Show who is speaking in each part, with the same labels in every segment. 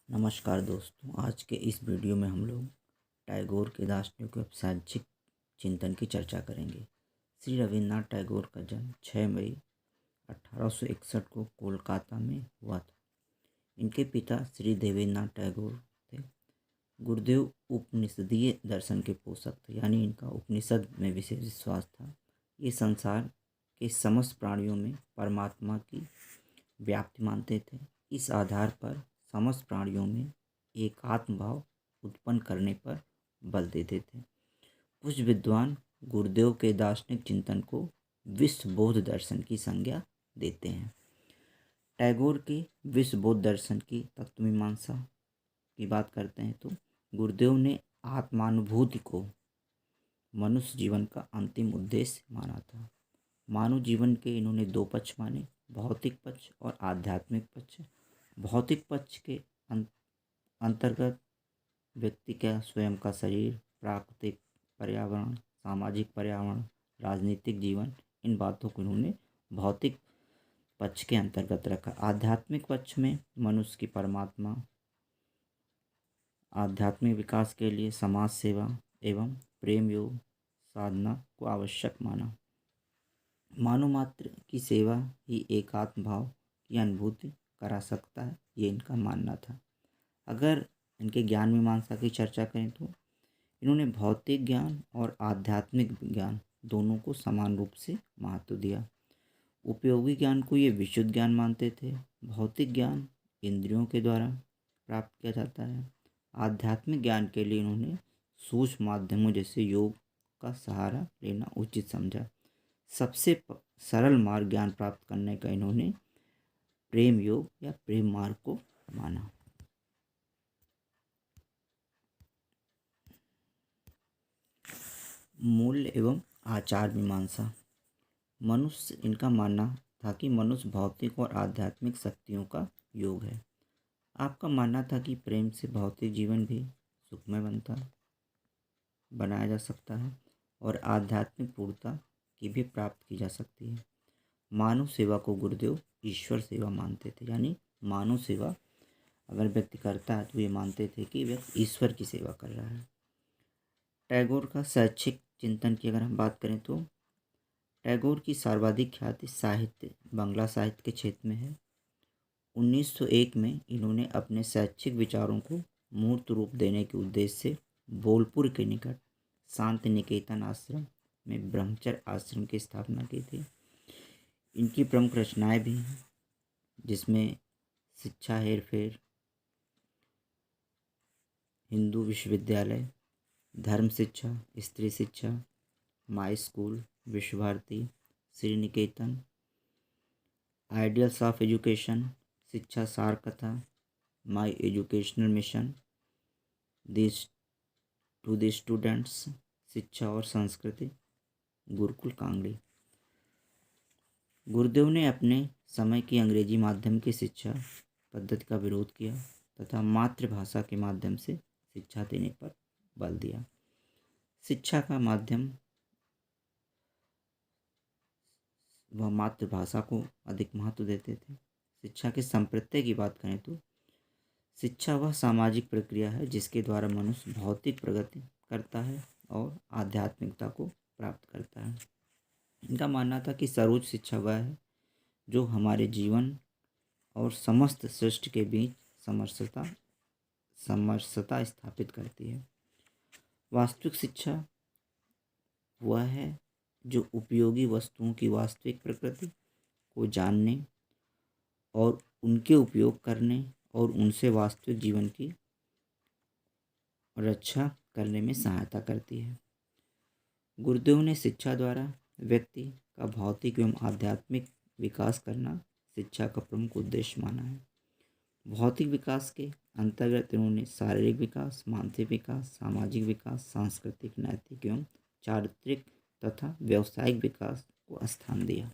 Speaker 1: नमस्कार दोस्तों, आज के इस वीडियो में हम लोग टैगोर के दार्शनिक व शैक्षिक चिंतन की चर्चा करेंगे। श्री रविन्द्रनाथ टैगोर का जन्म 6 मई 1861 को कोलकाता में हुआ था। इनके पिता श्री देवेंद्रनाथ टैगोर थे। गुरुदेव उपनिषदीय दर्शन के पोषक थे, यानी इनका उपनिषद में विशेष विश्वास था। ये संसार के समस्त प्राणियों में परमात्मा की व्याप्ति मानते थे। इस आधार पर समस्त प्राणियों में एकात्म भाव उत्पन्न करने पर बल देते थे। कुछ विद्वान गुरुदेव के दार्शनिक चिंतन को विश्व बौद्ध दर्शन की संज्ञा देते हैं। टैगोर के विश्व बौद्ध दर्शन की तत्वमीमांसा की बात करते हैं तो गुरुदेव ने आत्मानुभूति को मनुष्य जीवन का अंतिम उद्देश्य माना था। मानव जीवन के इन्होंने दो पक्ष माने, भौतिक पक्ष और आध्यात्मिक पक्ष। भौतिक पक्ष के अंतर्गत व्यक्ति का स्वयं का शरीर, प्राकृतिक पर्यावरण, सामाजिक पर्यावरण, राजनीतिक जीवन, इन बातों को इन्होंने भौतिक पक्ष के अंतर्गत रखा। आध्यात्मिक पक्ष में मनुष्य की परमात्मा, आध्यात्मिक विकास के लिए समाज सेवा एवं प्रेम योग साधना को आवश्यक माना। मानव मात्र की सेवा ही एकात्म भाव की अनुभूति करा सकता है, ये इनका मानना था। अगर इनके ज्ञान मीमांसा की चर्चा करें तो इन्होंने भौतिक ज्ञान और आध्यात्मिक ज्ञान दोनों को समान रूप से महत्व दिया। उपयोगी ज्ञान को ये विशुद्ध ज्ञान मानते थे। भौतिक ज्ञान इंद्रियों के द्वारा प्राप्त किया जाता है। आध्यात्मिक ज्ञान के लिए इन्होंने सूक्ष्म माध्यमों जैसे योग का सहारा लेना उचित समझा। सबसे सरल मार्ग ज्ञान प्राप्त करने का इन्होंने प्रेम योग या प्रेम मार्ग को माना। मूल्य एवं आचार मीमांसा। मनुष्य, इनका मानना था कि मनुष्य भौतिक और आध्यात्मिक शक्तियों का योग है। आपका मानना था कि प्रेम से भौतिक जीवन भी सुखमय बनाया जा सकता है और आध्यात्मिक पूर्णता की भी प्राप्त की जा सकती है। मानव सेवा को गुरुदेव ईश्वर सेवा मानते थे, यानी मानव सेवा अगर व्यक्ति करता है तो ये मानते थे कि व्यक्ति ईश्वर की सेवा कर रहा है। टैगोर का शैक्षिक चिंतन की अगर हम बात करें तो टैगोर की सर्वाधिक ख्याति साहित्य, बांग्ला साहित्य के क्षेत्र में है। 1901 में इन्होंने अपने शैक्षिक विचारों को मूर्त रूप देने के उद्देश्य से बोलपुर के निकट शांति निकेतन आश्रम में ब्रह्मचर्य आश्रम की स्थापना की थी। इनकी प्रमुख रचनाएं भी हैं, जिसमें शिक्षा हेरफेर, हिंदू विश्वविद्यालय, धर्म शिक्षा, स्त्री शिक्षा, my school, Vishwa Bharati, Sriniketan, ideals of education, शिक्षा सार कथा, my educational mission, this to the students, शिक्षा और संस्कृति, गुरुकुल कांगड़ी। गुरुदेव ने अपने समय की अंग्रेजी माध्यम की शिक्षा पद्धति का विरोध किया तथा मातृभाषा के माध्यम से शिक्षा देने पर बल दिया। शिक्षा का माध्यम वह मातृभाषा को अधिक महत्व देते थे। शिक्षा के संप्रत्यय की बात करें तो शिक्षा वह सामाजिक प्रक्रिया है जिसके द्वारा मनुष्य भौतिक प्रगति करता है और आध्यात्मिकता को प्राप्त करता है। इनका मानना था कि सर्वोच्च शिक्षा वह है जो हमारे जीवन और समस्त सृष्टि के बीच समरसता स्थापित करती है। वास्तविक शिक्षा वह है जो उपयोगी वस्तुओं की वास्तविक प्रकृति को जानने और उनके उपयोग करने और उनसे वास्तविक जीवन की रक्षा करने में सहायता करती है। गुरुदेव ने शिक्षा द्वारा व्यक्ति का भौतिक एवं आध्यात्मिक विकास करना शिक्षा का प्रमुख उद्देश्य माना है। भौतिक विकास के अंतर्गत इन्होंने शारीरिक विकास, मानसिक विकास, सामाजिक विकास, सांस्कृतिक, नैतिक एवं चारित्रिक तथा व्यावसायिक विकास को स्थान दिया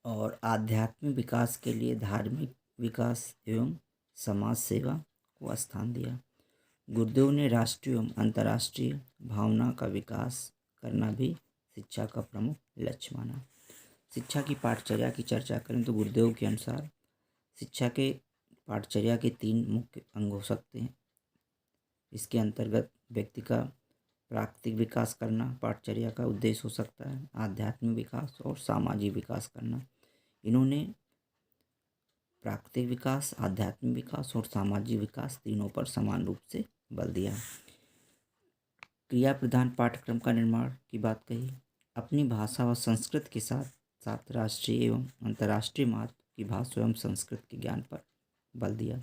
Speaker 1: और आध्यात्मिक विकास के लिए धार्मिक विकास एवं समाज सेवा को स्थान दिया। गुरुदेव ने राष्ट्रीय एवं अंतर्राष्ट्रीय भावना का विकास करना भी शिक्षा का प्रमुख लक्ष्य माना। शिक्षा की पाठचर्या की चर्चा करें तो गुरुदेव के अनुसार शिक्षा के पाठचर्या के 3 मुख्य अंग हो सकते हैं। इसके अंतर्गत व्यक्ति का प्राकृतिक विकास करना पाठचर्या का उद्देश्य हो सकता है, आध्यात्मिक विकास और सामाजिक विकास करना। इन्होंने प्राकृतिक विकास, आध्यात्मिक विकास और सामाजिक विकास तीनों पर समान रूप से बल दिया। क्रिया प्रधान पाठ्यक्रम का निर्माण की बात कही। अपनी भाषा व संस्कृत के साथ साथ राष्ट्रीय एवं अंतर्राष्ट्रीय महत्व की भाषा एवं संस्कृत के ज्ञान पर बल दिया।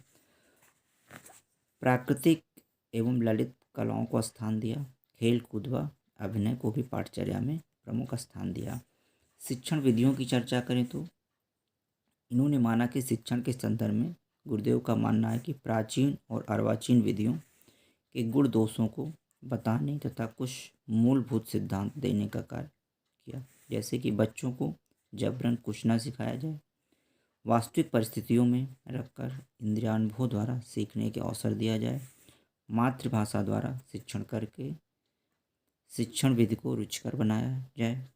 Speaker 1: प्राकृतिक एवं ललित कलाओं को स्थान दिया। खेल कूद व अभिनय को भी पाठचर्या में प्रमुख स्थान दिया। शिक्षण विधियों की चर्चा करें तो इन्होंने माना कि शिक्षण के संदर्भ में गुरुदेव का मानना है कि प्राचीन और अर्वाचीन विधियों के गुण दोषों को बताने तथा कुछ मूलभूत सिद्धांत देने का कार्य किया, जैसे कि बच्चों को जबरन कुछ न सिखाया जाए, वास्तविक परिस्थितियों में रखकर इंद्रियानुभव द्वारा सीखने के अवसर दिया जाए, मातृभाषा द्वारा शिक्षण करके शिक्षण विधि को रुचिकर बनाया जाए,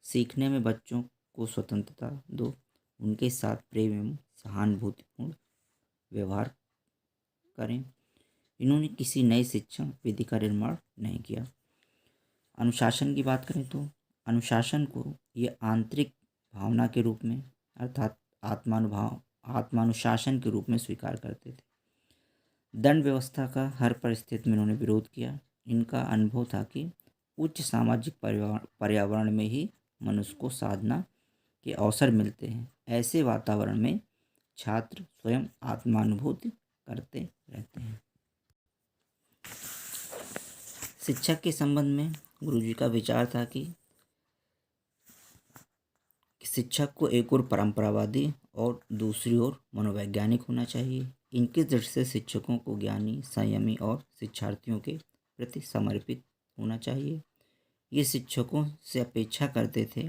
Speaker 1: सीखने में बच्चों को स्वतंत्रता दो, उनके साथ प्रेम एवं सहानुभूतिपूर्ण व्यवहार करें। इन्होंने किसी नई शिक्षण विधि का निर्माण नहीं किया। अनुशासन की बात करें तो अनुशासन को ये आंतरिक भावना के रूप में अर्थात आत्मानुशासन के रूप में स्वीकार करते थे। दंड व्यवस्था का हर परिस्थिति में इन्होंने विरोध किया। इनका अनुभव था कि उच्च सामाजिक पर्यावरण में ही मनुष्य को साधना के अवसर मिलते हैं। ऐसे वातावरण में छात्र स्वयं आत्मानुभूति करते रहते हैं। शिक्षक के संबंध में गुरुजी का विचार था कि शिक्षक को एक ओर परंपरावादी और दूसरी ओर मनोवैज्ञानिक होना चाहिए। इनकी दृष्टि से शिक्षकों को ज्ञानी, संयमी और शिक्षार्थियों के प्रति समर्पित होना चाहिए। ये शिक्षकों से अपेक्षा करते थे